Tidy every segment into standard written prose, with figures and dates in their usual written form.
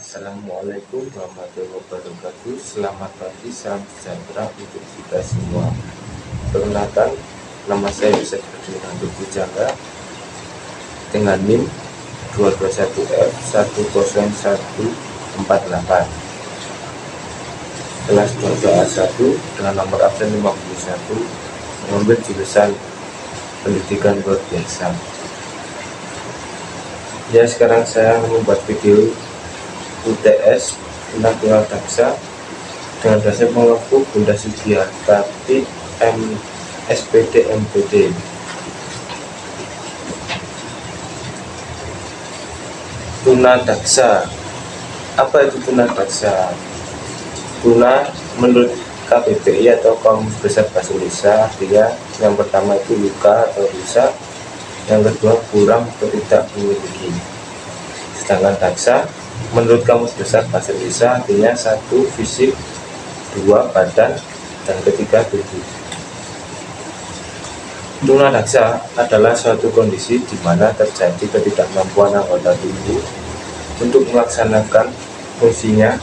Assalamualaikum warahmatullahi wabarakatuh. Selamat pagi, salam sejahtera untuk kita semua. Perkenalkan, nama saya Yusuf Ferdinando Pujangga dengan NIM 221F10148, kelas 2A1 dengan nomor absen 51, mengambil jurusan pendidikan luar biasa. Ya, sekarang saya membuat video UTS tentang tunadaksa dengan dasar mengaku Bunda Sugiartati SPD MPD. Tunadaksa, apa itu tunadaksa? Tuna menurut KBBI atau Kamus Besar Bahasa Indonesia, dia yang pertama itu luka atau rusak, yang kedua kurang atau tidak memiliki. Sedangkan daksa menurut Kamus Besar Bahasa Indonesia artinya 1 fisik, 2 badan, dan ketiga tubuh. Tunadaksa adalah suatu kondisi di mana terjadi ketidakmampuan anggota tubuh untuk melaksanakan fungsinya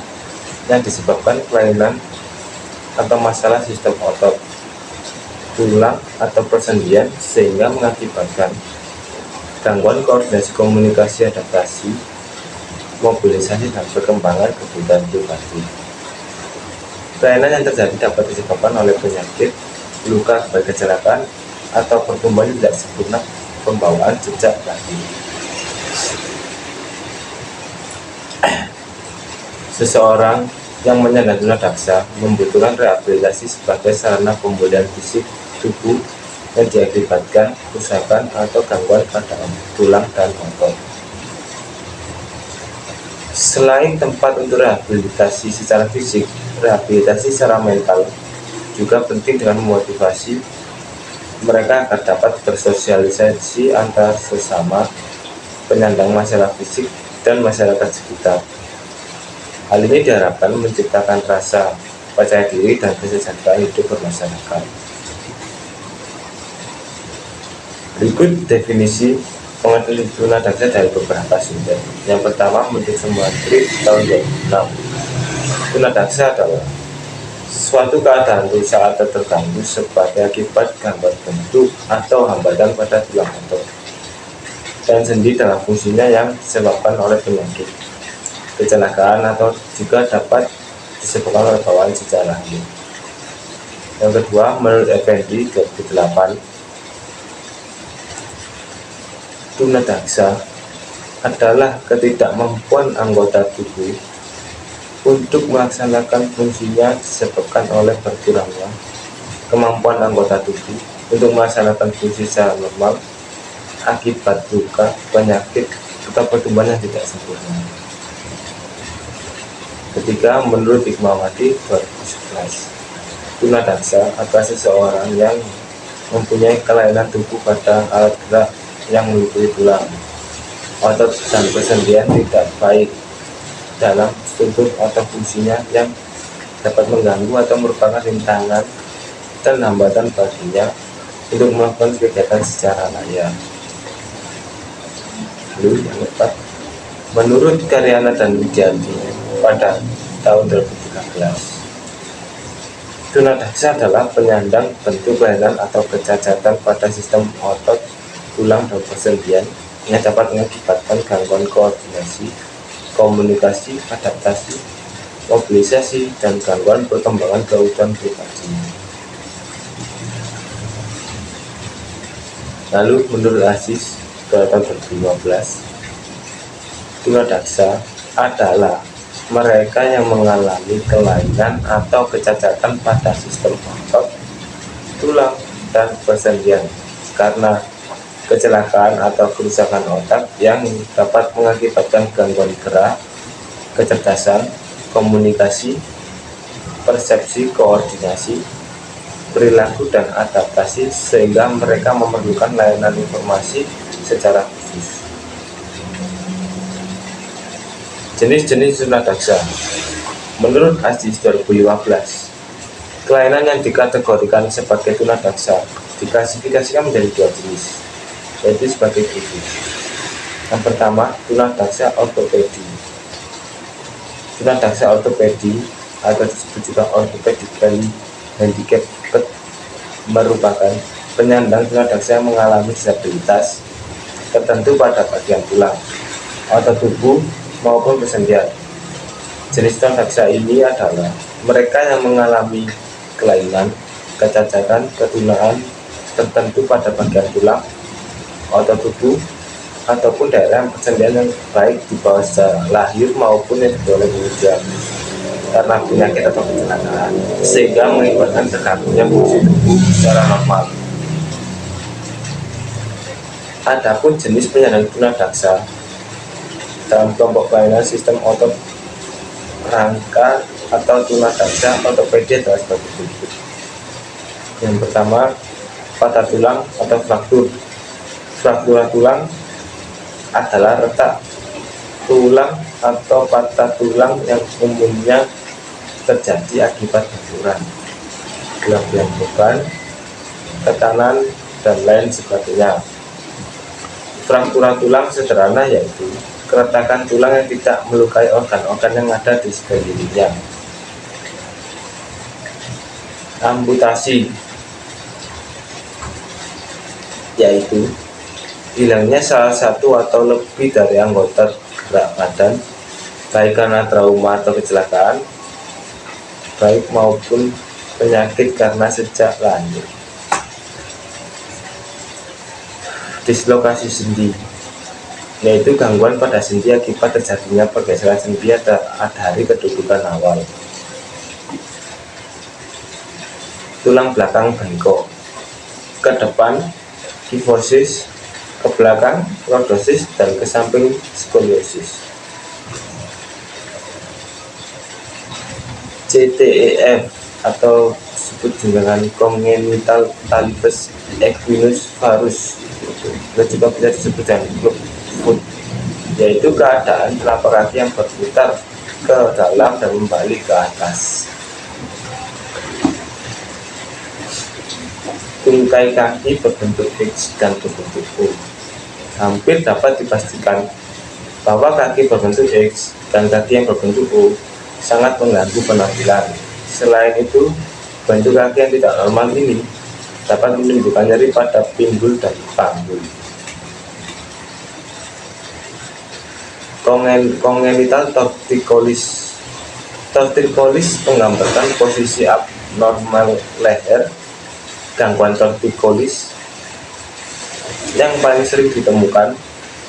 yang disebabkan kelainan atau masalah sistem otot, tulang, atau persendian, sehingga mengakibatkan gangguan koordinasi, komunikasi, adaptasi, mobilisasi, dan perkembangan kebutuhan pribadi. Kelainan yang terjadi dapat disebabkan oleh penyakit, luka akibat kecelakaan, atau pertumbuhan tidak sempurna pembawaan jejak kaki. Seseorang yang menyandang tunadaksa membutuhkan rehabilitasi sebagai sarana pemulihan fisik tubuh yang diakibatkan kerusakan atau gangguan pada tulang dan otot. Selain tempat untuk rehabilitasi secara fisik, rehabilitasi secara mental juga penting dengan memotivasi mereka agar dapat bersosialisasi antar sesama penyandang masalah fisik dan masyarakat sekitar. Hal ini diharapkan menciptakan rasa percaya diri dan kesejahteraan hidup bermasyarakat. Berikut definisi pengertian tunadaksa dari beberapa sumber. Yang pertama, menurut Semantri tahun 2006, tunadaksa adalah suatu keadaan rusak atau terganggu sebagai akibat gangguan bentuk atau hambatan pada tulang otot dan sendi dalam fungsinya yang disebabkan oleh penyakit, kecelakaan, atau juga dapat disebabkan oleh bawaan secara alami. Yang kedua, menurut Effendi 2008, tunadaksa adalah ketidakmampuan anggota tubuh untuk melaksanakan fungsinya disebabkan oleh berkurangnya kemampuan anggota tubuh untuk melaksanakan fungsi secara normal akibat luka, penyakit, atau pertumbuhan yang tidak sempurna. Ketiga, menurut Hikmawati 2011, tunadaksa adalah seseorang yang mempunyai kelainan tubuh pada alat gerak yang meliputi tulang, otot, dan persendian tidak baik dalam struktur atau fungsinya yang dapat mengganggu atau merupakan rintangan dan hambatan baginya untuk melakukan kegiatan secara layak. Lalu yang keempat, menurut Karyana dan Widianti pada tahun 2013, tunadaksa adalah penyandang bentuk kelainan atau kecacatan pada sistem otot, tulang, dan persendian yang dapat mengakibatkan gangguan koordinasi, komunikasi, adaptasi, mobilisasi, dan gangguan perkembangan kebutuhan pribadi. Lalu menurut Aziz tahun 2015, tunadaksa adalah mereka yang mengalami kelainan atau kecacatan pada sistem otot, tulang, dan persendian karena kecelakaan atau kerusakan otak yang dapat mengakibatkan gangguan gerak, kecerdasan, komunikasi, persepsi, koordinasi, perilaku, dan adaptasi, sehingga mereka memerlukan layanan informasi secara khusus. Jenis-jenis tunadaksa. Menurut Aziz 2015, kelainan yang dikategorikan sebagai tunadaksa diklasifikasikan menjadi 2 jenis, yaitu sebagai berikut. Yang pertama, tunadaksa ortopedi. Tunadaksa ortopedi atau disebut juga orthopedically handicapped merupakan penyandang tunadaksa yang mengalami disabilitas tertentu pada bagian tulang, otot tubuh, maupun persendian. Jenis tunadaksa ini adalah mereka yang mengalami kelainan, kecacatan, ketunaan tertentu pada bagian tulang, otot tubuh, ataupun daerah persendian yang baik di bawah secara lahir maupun yang diperoleh kemudian karena penyakit atau kecelakaan, sehingga mengakibatkan terganggunya fungsi tubuh secara normal. Adapun jenis penyandang tunadaksa dalam kelompok kelainan sistem otot rangka atau tunadaksa ortopedi adalah sebagai berikut. Yang pertama, patah tulang atau fraktur. Fraktura tulang adalah retak tulang atau patah tulang yang umumnya terjadi akibat benturan, kelebihan beban, tekanan, dan lain sebagainya. Fraktura tulang sederhana yaitu keretakan tulang yang tidak melukai organ-organ yang ada di sekelilingnya. Amputasi yaitu hilangnya salah satu atau lebih dari anggota gerak badan, baik karena trauma atau kecelakaan, baik maupun penyakit karena sejak lahir. Dislokasi sendi yaitu gangguan pada sendi akibat terjadinya pergeseran sendi dari kedudukan awal. Tulang belakang bengkok ke depan, kifosis, ke belakang, lordosis, dan ke samping, skoliosis. CTEF atau disebut dengan congenital talipes equinus varus, juga bisa disebut dengan club foot, yaitu keadaan telapak kaki yang berputar ke dalam dan kembali ke atas. Tungkai kaki berbentuk X dan berbentuk O. Hampir dapat dipastikan bahwa kaki berbentuk X dan kaki yang berbentuk O sangat mengganggu penampilan. Selain itu, bentuk kaki yang tidak normal ini dapat menimbulkan nyeri pada pinggul dan panggul. Congenital torticollis. Torticollis menggambarkan posisi abnormal leher. Gangguan torticollis yang paling sering ditemukan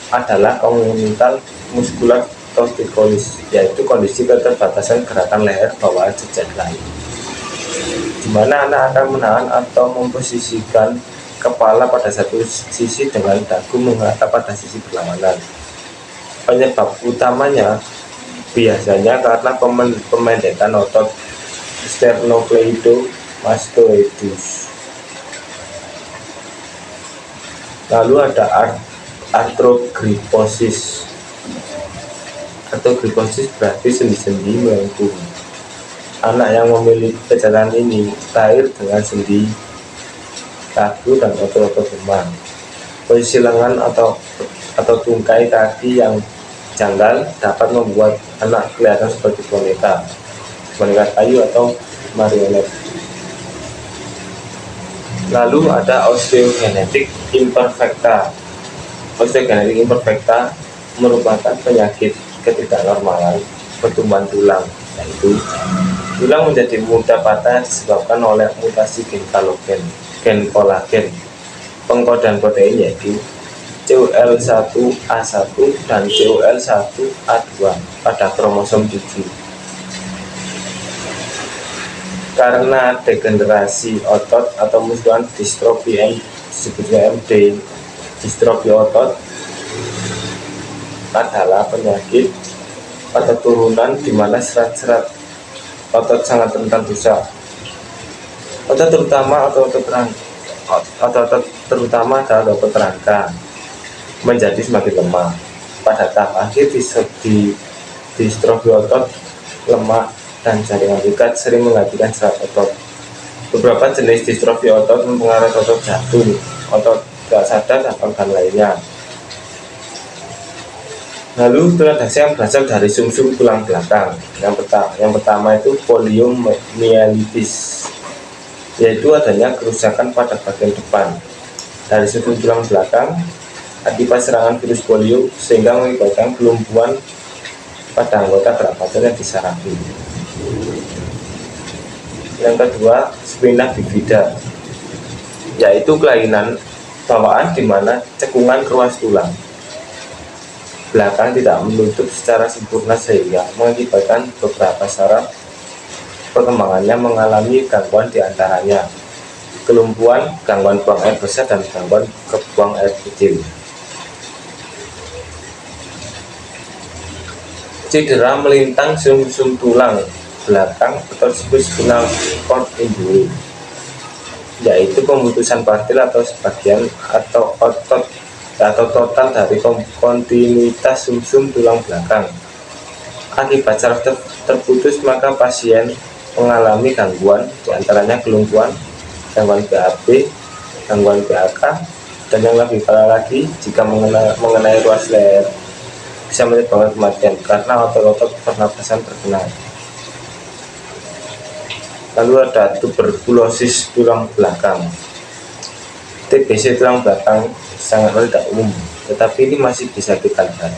adalah congenital muscular torticollis, yaitu kondisi keterbatasan gerakan leher bawaan sejak lahir, di mana anak akan menahan atau memposisikan kepala pada satu sisi dengan dagu menghadap pada sisi berlawanan. Penyebab utamanya biasanya karena pemendekan otot sternocleidomastoidus. Lalu ada arthrogryposis. Arthrogryposis berarti sendi-sendi melengkung. Anak yang memiliki kejadian ini lahir dengan sendi, dagu, dan otot-otot lemah. Posisi lengan atau tungkai kaki yang janggal dapat membuat anak kelihatan seperti boneka kayu atau marionet. Lalu ada osteogenetik imperfecta. Osteogenetik imperfecta merupakan penyakit ketidaknormalan pertumbuhan tulang, yaitu tulang menjadi mudah patah disebabkan oleh mutasi gen kolagen. Pengkodan protein yaitu COL1A1 dan COL1A2 pada kromosom 7. Karena degenerasi otot atau muskulan distrofi disebutnya MD, distrofi otot adalah penyakit pada turunan di mana serat-serat otot sangat rentan rusak. Otot terutama adalah otot rangka menjadi semakin lemah. Pada tahap akhir di distrofi otot, lemak, dan jaringan ikat sering mengakibatkan serat otot. Beberapa jenis distrofi otot mempengaruhi otot jantung, otot gak sadar, dan organ lainnya. Lalu tunadaksa yang berasal dari sumsum tulang belakang. Yang pertama itu poliomyelitis, yaitu adanya kerusakan pada bagian depan dari sumsum tulang belakang akibat serangan virus polio sehingga mengakibatkan kelumpuhan pada anggota pernapasan yang disarafi. Yang kedua, spina bifida, yaitu kelainan bawaan di mana cekungan ruas tulang belakang tidak menutup secara sempurna sehingga mengakibatkan beberapa saraf perkembangannya mengalami gangguan, diantaranya kelumpuhan, gangguan buang air besar, dan gangguan kebuang air kecil. Cedera melintang sumsum tulang belakang atau disebut spinal cord injury, yaitu pemutusan partil atau sebagian atau otot atau total dari kontinuitas sumsum tulang belakang. Akibat saraf terputus, maka pasien mengalami gangguan, diantaranya kelumpuhan, gangguan BAB, gangguan BAK, dan yang lebih parah lagi jika mengenai ruas leher bisa menyebabkan kematian karena otot-otot pernapasan terkena. Lalu ada tuberkulosis tulang belakang. TBC tulang belakang sangat tidak umum, tetapi ini masih bisa kita lihat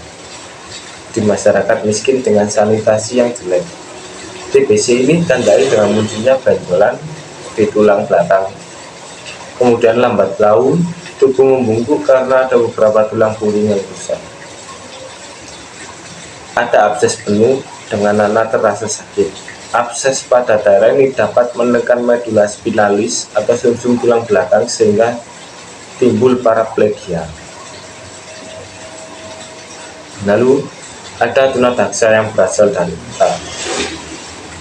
di masyarakat miskin dengan sanitasi yang jelek. TBC ini ditandai dengan munculnya benjolan di tulang belakang, kemudian lambat laun tubuh membungkuk karena ada beberapa tulang punggung yang rusak. Ada abses penuh dengan nana terasa sakit. Abses pada daerah ini dapat menekan medula spinalis atau sumsum tulang belakang sehingga timbul paraplegia. Lalu ada tunadaksa yang berasal dari otak,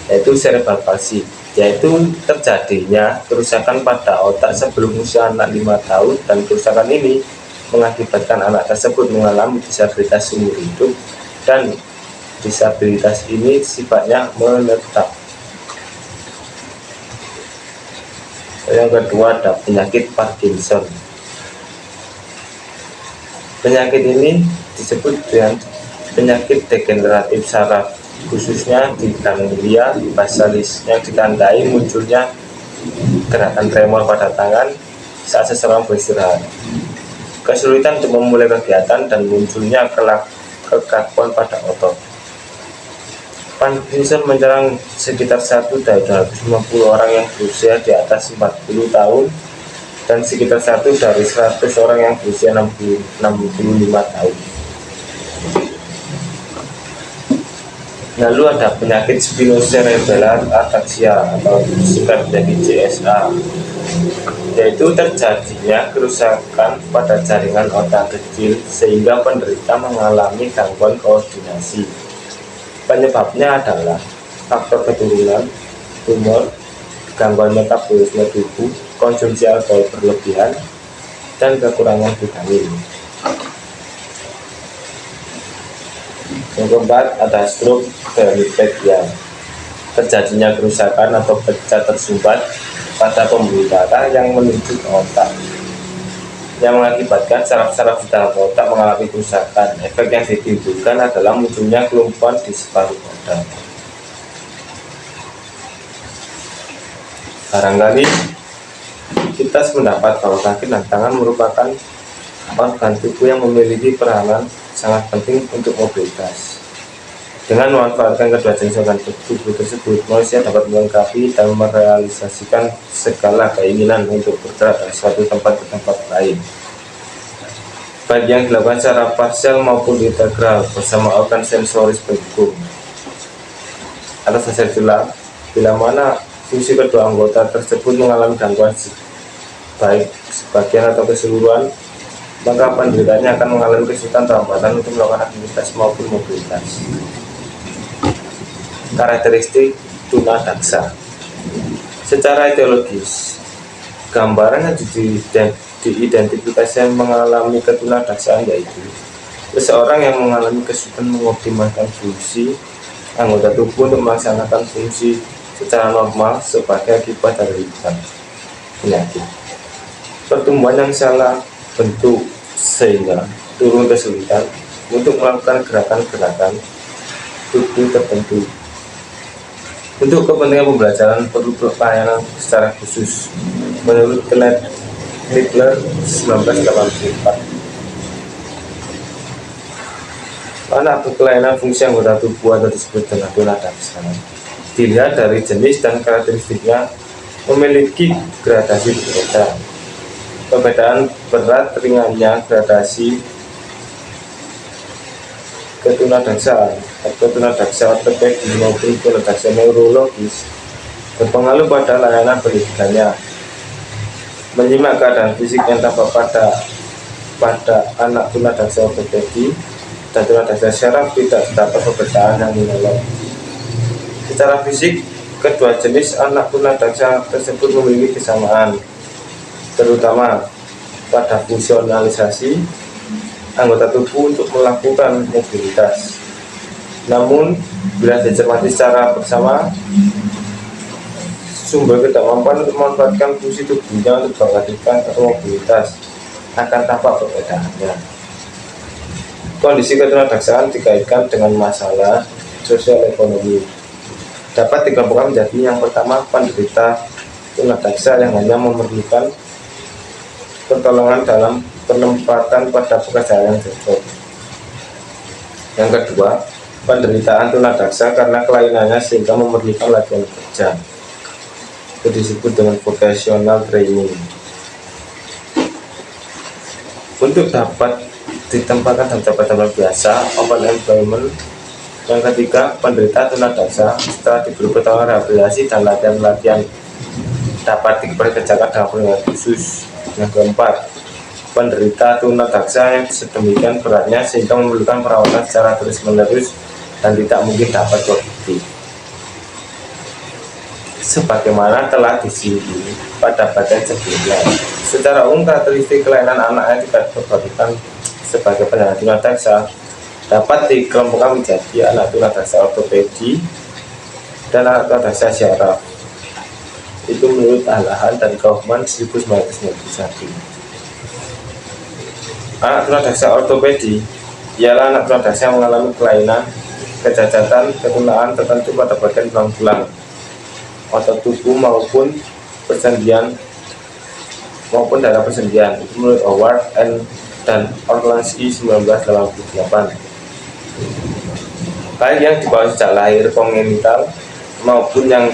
yaitu cerebral palsy, yaitu terjadinya kerusakan pada otak sebelum usia anak 5 tahun, dan kerusakan ini mengakibatkan anak tersebut mengalami disabilitas seumur hidup, dan disabilitas ini sifatnya menetap. Yang kedua ada penyakit Parkinson. Penyakit ini disebut dengan penyakit degeneratif saraf, khususnya di ganglia basalis, yang ditandai munculnya gerakan tremor pada tangan saat seseorang beristirahat, kesulitan untuk memulai kegiatan, dan munculnya kekakuan pada otot. Parkinson menyerang sekitar 1 dari 250 orang yang berusia di atas 40 tahun dan sekitar 1 dari 100 orang yang berusia 65 tahun. Lalu ada penyakit spinocerebellar ataxia atau disingkat menjadi CSA, yaitu terjadinya kerusakan pada jaringan otak kecil sehingga penderita mengalami gangguan koordinasi. Penyebabnya adalah faktor keturunan, tumor, gangguan metabolisme tubuh, konsumsi alkohol berlebihan, dan kekurangan vitamin. Yang keempat ada stroke hemiplegia, terjadinya kerusakan atau pecah tersumbat pada pembuluh darah yang menuju ke otak, yang mengakibatkan saraf-saraf di dalam otak mengalami kerusakan. Efek yang ditimbulkan adalah munculnya kelumpuhan di separuh badan. Barangkali kita sependapat bahwa kaki dan tangan merupakan organ tubuh yang memiliki peranan sangat penting untuk mobilitas. Dengan memanfaatkan kedua jenis organ tubuh tersebut, manusia dapat melengkapi dan merealisasikan segala keinginan untuk bergerak dari suatu tempat ke tempat lain, baik yang dilakukan secara parsial maupun integral bersama organ sensoris pendukung. Atas dasar itulah, bila mana fungsi kedua anggota tersebut mengalami gangguan baik sebagian atau keseluruhan, maka penderitanya akan mengalami kesulitan atau hambatan untuk melakukan aktivitas maupun mobilitas. Karakteristik tunadaksa. Secara etiologis, gambaran yang diidentifikasi mengalami ketunadaksaan yaitu seseorang yang mengalami kesulitan mengoptimalkan fungsi anggota tubuh untuk melaksanakan fungsi secara normal sebagai akibat dari penyakit. Pertumbuhan yang salah bentuk sehingga turun kesulitan, untuk melakukan gerakan-gerakan tubuh tertentu. Untuk kepentingan pembelajaran perlu pelayanan secara khusus menurut Kepler 1984. Anak berkelainan fungsi anggota tubuh atau disebut dengan tunadaksa dilihat dari jenis dan karakteristiknya memiliki gradasi berbeda. Perbedaan berat ringannya gradasi ketunadaksaan atau tunadaksa ortopedi maupun tunadaksa neurologis berpengaruh pada layanan pendidikannya. Menyimak keadaan fisik yang tampak pada anak tunadaksa ortopedi dan tunadaksa syaraf tidak terdapat perbedaan yang mencolok. Secara fisik, kedua jenis anak tunadaksa tersebut memiliki kesamaan, terutama pada fungsionalisasi anggota tubuh untuk melakukan mobilitas. Namun, bila dicermati secara bersama, sumber ketidakmampuan untuk memanfaatkan fungsi tubuhnya untuk mengaktifkan atau mobilitas akan tampak perbedaannya. Kondisi ketunadaksaan dikaitkan dengan masalah sosial ekonomi. Dapat digabungkan menjadi yang pertama, penderita tunadaksa yang hanya memerlukan pertolongan dalam penempatan pada pekerjaan yang cocok. Yang kedua, penderitaan tunadaksa karena kelainannya sehingga memerlukan latihan kerja. Itu disebut dengan vocational training. Untuk dapat ditempatkan dalam jabatan biasa open employment. Yang ketiga, penderita tunadaksa setelah diberi pertolongan rehabilitasi dan latihan dapat dikerjakan dalam perlindungan khusus. Yang keempat, penderita tunadaksa yang sedemikian beratnya sehingga memerlukan perawatan secara terus-menerus dan tidak mungkin dapat produktif. Sebagaimana telah disinggung pada bagian sebelumnya, secara umum karakteristik kelainan anak yang tidak berbagikan sebagai penyandang tunadaksa dapat dikelompokkan menjadi anak tunadaksa ortopedi dan anak tunadaksa syaraf. Itu menurut Allahan dan Kaufman 1991. Anak tunadaksa ortopedi ialah anak tunadaksa yang mengalami kelainan, kecacatan, ketunaan tertentu pada bagian tulang-tulang, otot tubuh maupun persendian maupun daerah persendian. Itu menurut Howard dan Orlansky 1988. Baik yang dibawa sejak lahir kongenital maupun yang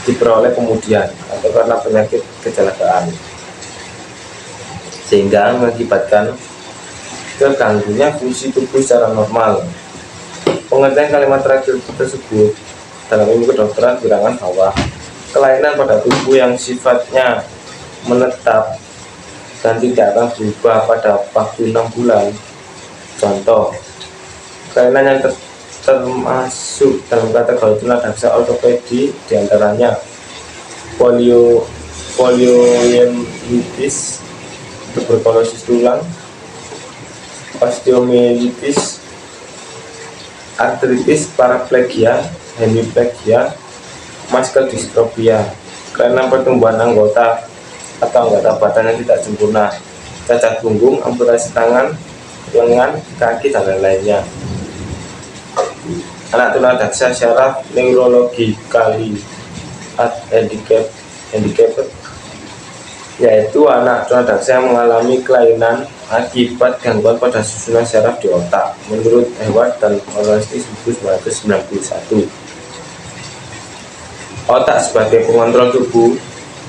diperoleh kemudian atau karena penyakit kecelakaan sehingga mengakibatkan terganggunya fungsi tubuh secara normal. Pengertian kalimat terakhir tersebut dalam ilmu kedokteran bilangan bahwa kelainan pada tubuh yang sifatnya menetap dan tidak akan berubah pada waktu 6 bulan. Contoh, kelainan yang termasuk dalam kategori tunadaksa ortopedi diantaranya poliomyelitis, tuberkulosis tulang, osteomyelitis, artritis, paraplegia, hemiplegia, muscle dystrophy, kelainan pertumbuhan anggota atau anggota badan yang tidak sempurna, cacat punggung, amputasi tangan, lengan, kaki, dan lain-lainnya. Anak tunadaksa syaraf neurologically handicapped, yaitu anak tunadaksa yang mengalami kelainan akibat gangguan pada susunan syaraf di otak, menurut Howard dan Orlansky 1991. Otak sebagai pengontrol tubuh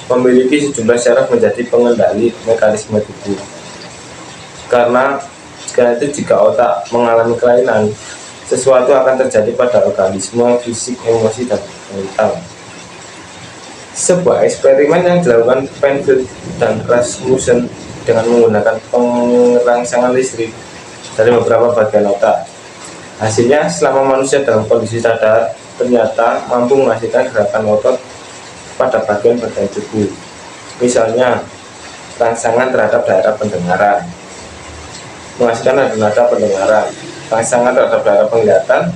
memiliki sejumlah syaraf menjadi pengendali mekanisme tubuh. Karena jika otak mengalami kelainan, sesuatu akan terjadi pada organisme, fisik, emosi, dan mental. Sebuah eksperimen yang dilakukan Penfield dan Rasmussen dengan menggunakan pengerangsangan listrik dari beberapa bagian otak. Hasilnya, selama manusia dalam kondisi sadar, ternyata mampu menghasilkan gerakan otot pada bagian-bagian tubuh, misalnya rangsangan terhadap daerah pendengaran, menghasilkan nada pendengaran, rangsangan terhadap daerah penglihatan,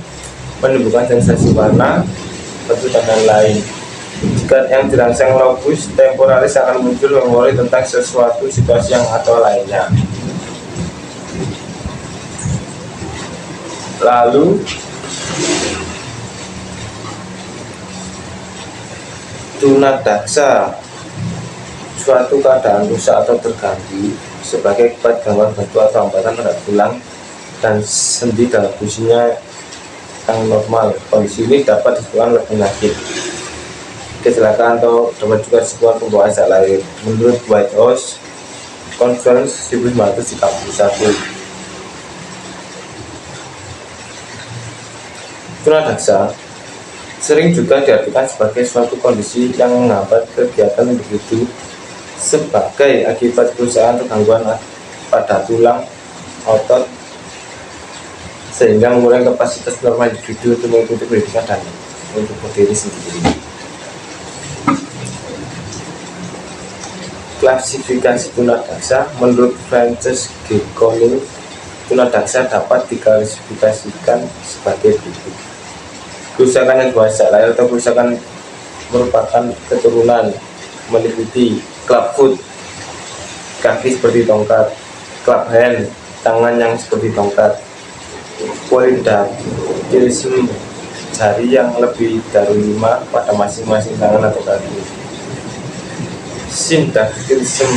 menimbulkan sensasi warna, bentuk, dan lain-lain. Jika yang dirangsang lobus temporalis akan muncul memori tentang sesuatu situasi yang atau lainnya. Lalu tunadaksa, suatu keadaan rusak atau terganggu sebagai akibat gangguan bentuk atau hambatan terhadap tulang dan sendi dalam fungsinya yang normal. Kondisi ini dapat disebabkan oleh penyakit, kecelakaan, atau dapat juga disebabkan pembawaan zat lain. Menurut Whitehouse Conference 1931, tunadaksa sering juga diartikan sebagai suatu kondisi yang menghambat kegiatan individu sebagai akibat kerusakan atau gangguan pada tulang, otot, sehingga mengurangi kapasitas normal individu untuk mengikuti pendidikan dan untuk berdiri sendiri. Klasifikasi tunadaksa menurut Frances G. Conning, tunadaksa dapat diklasifikasikan sebagai berikut: kerusakan yang berupa zat lain atau kerusakan merupakan keturunan meliputi clubfoot, kaki seperti tongkat; club hand, tangan yang seperti tongkat; polydactylism, jari yang lebih dari 5 pada masing-masing tangan atau kaki; syndactylism,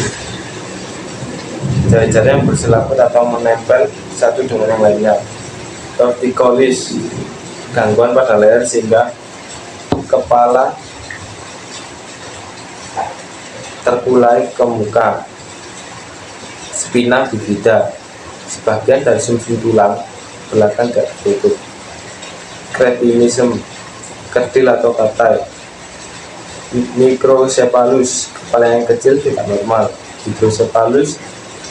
jari-jari yang berselaput atau menempel satu dengan yang lainnya; torticollis, gangguan pada leher sehingga kepala terkulai ke muka; spina bifida, sebagian dari sumsum tulang belakang tidak tertutup; cretinism, kerdil atau katai; microcephalus, kepala yang kecil tidak normal; hydrocephalus,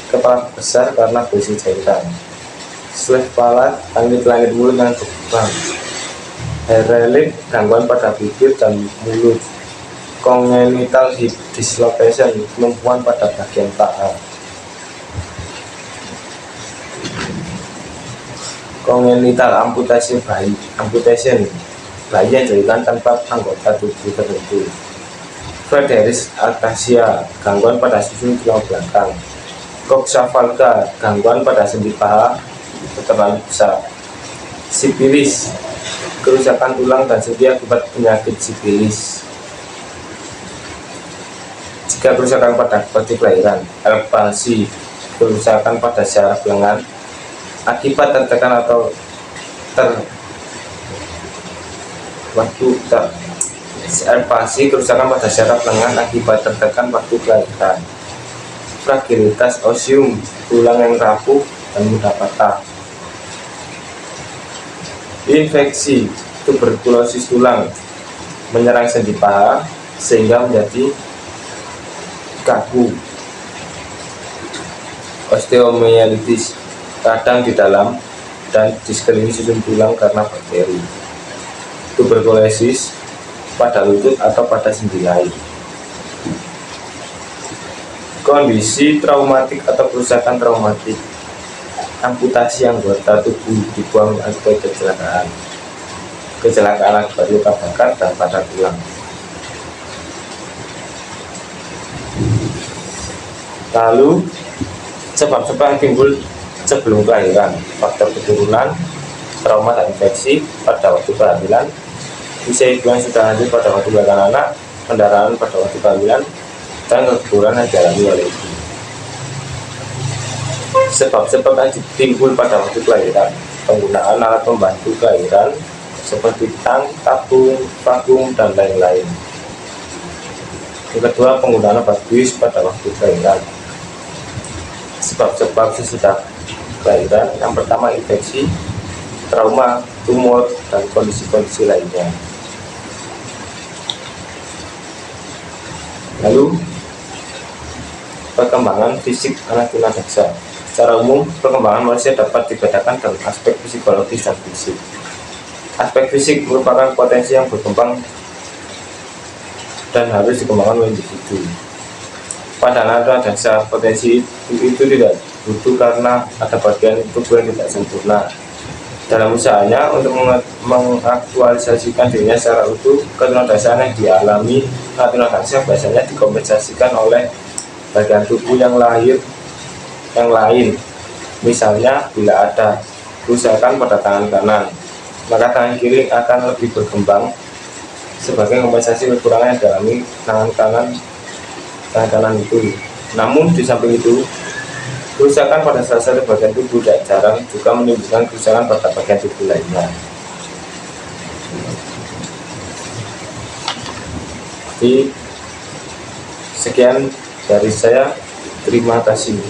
kepala besar karena berisi cairan; Schlecht-Palaat, langit-langit mulut yang berkembang; Herelic, gangguan pada bibir dan mulut; congenital hip dislocation, kelumpuhan pada bagian paha; congenital amputasi bayi, amputation, bayi yang dilahirkan tanpa anggota tubuh tertentu; Friedreich's ataxia, gangguan pada susun tulang belakang; Coxa valga, gangguan pada sendi paha terlalu besar; sipilis, kerusakan tulang dan sendi akibat penyakit sipilis. Jika kerusakan pada akut kelahiran; Erbs palsy, kerusakan pada syaraf lengan akibat tertekan atau Erbs palsy, kerusakan pada syaraf lengan akibat tertekan waktu kelahiran; fragilitas osium, tulang yang rapuh dan mudah patah; infeksi, tuberkulosis tulang, menyerang sendi paha sehingga menjadi kaku; osteomyelitis, radang di dalam dan di sekeliling susun tulang karena bakteri; tuberkulosis pada lutut atau pada sendi lain. Kondisi traumatik atau kerusakan traumatik: amputasi anggota tubuh dibuang akibat kecelakaan, kecelakaan akibat luka bakar dan pada tulang. Lalu sebab-sebab yang timbul sebelum kelahiran: faktor keturunan, trauma dan infeksi pada waktu kehamilan, usia ibu yang sudah lanjut pada waktu melahirkan anak, kendaraan pada waktu kehamilan, dan keguguran yang dialami oleh ibu. Sebab-sebab yang timbul pada waktu kelahiran: penggunaan alat pembantu kelahiran seperti tang, tabung, vakum, dan lain-lain. Yang kedua, penggunaan obat bius pada waktu kelahiran. Sebab-sebab sesudah kelahiran: yang pertama, infeksi, trauma, tumor, dan kondisi-kondisi lainnya. Lalu perkembangan fisik anak tunadaksa. Secara umum, perkembangan manusia dapat dibedakan dalam aspek psikologis dan fisik. Aspek fisik merupakan potensi yang berkembang dan harus dikembangkan oleh individu. Pada anak tunadaksa, potensi itu tidak butuh karena ada bagian tubuh yang tidak sempurna. Dalam usahanya untuk mengaktualisasikan dirinya secara utuh, ketunadaksaan yang dialami anak tunadaksa biasanya dikompensasikan oleh bagian tubuh yang lain. Misalnya, bila ada kerusakan pada tangan kanan, maka tangan kiri akan lebih berkembang sebagai kompensasi kekurangan yang dialami tangan kanan itu. Namun di samping itu, kerusakan pada salah satu bagian tubuh tidak jarang juga menimbulkan kerusakan pada bagian tubuh lainnya. Jadi sekian dari saya, terima kasih.